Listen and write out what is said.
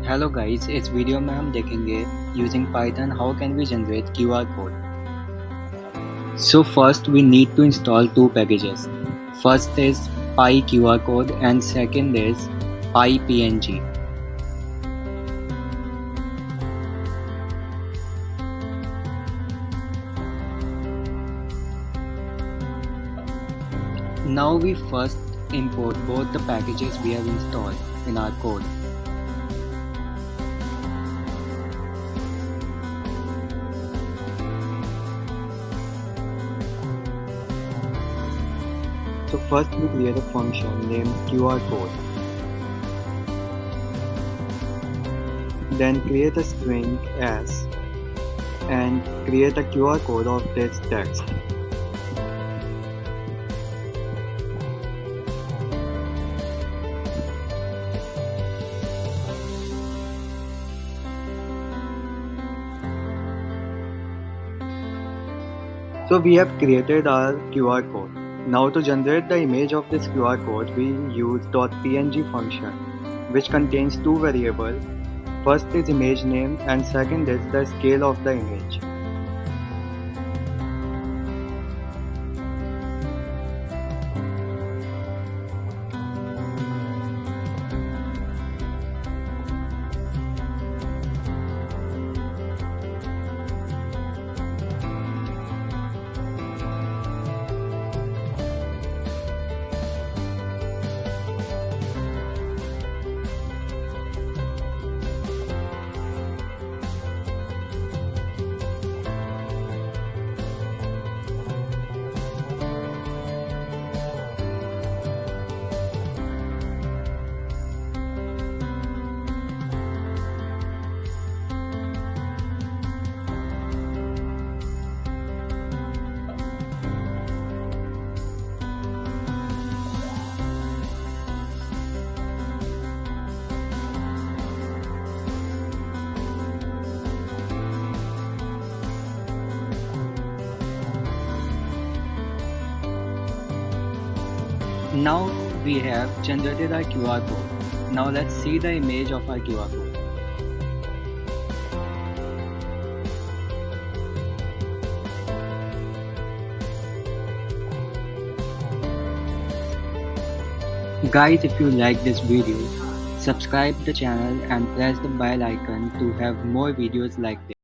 Hello guys, इस video में हम देखेंगे using Python how can we generate QR code. So first we need to install two packages. First is PyQRcode and second is PyPNG. Now we first import both the packages we have installed in our code. So first we create a function named QR code. Then create a string s and create a QR code of this text. So we have created our QR code. Now to generate the image of this QR code, we use .png function, which contains two variables. First is image name and second is the scale of the image. Now we have generated our QR code. Now let's see the image of our QR code. Guys, if you like this video, subscribe the channel and press the bell icon to have more videos like this.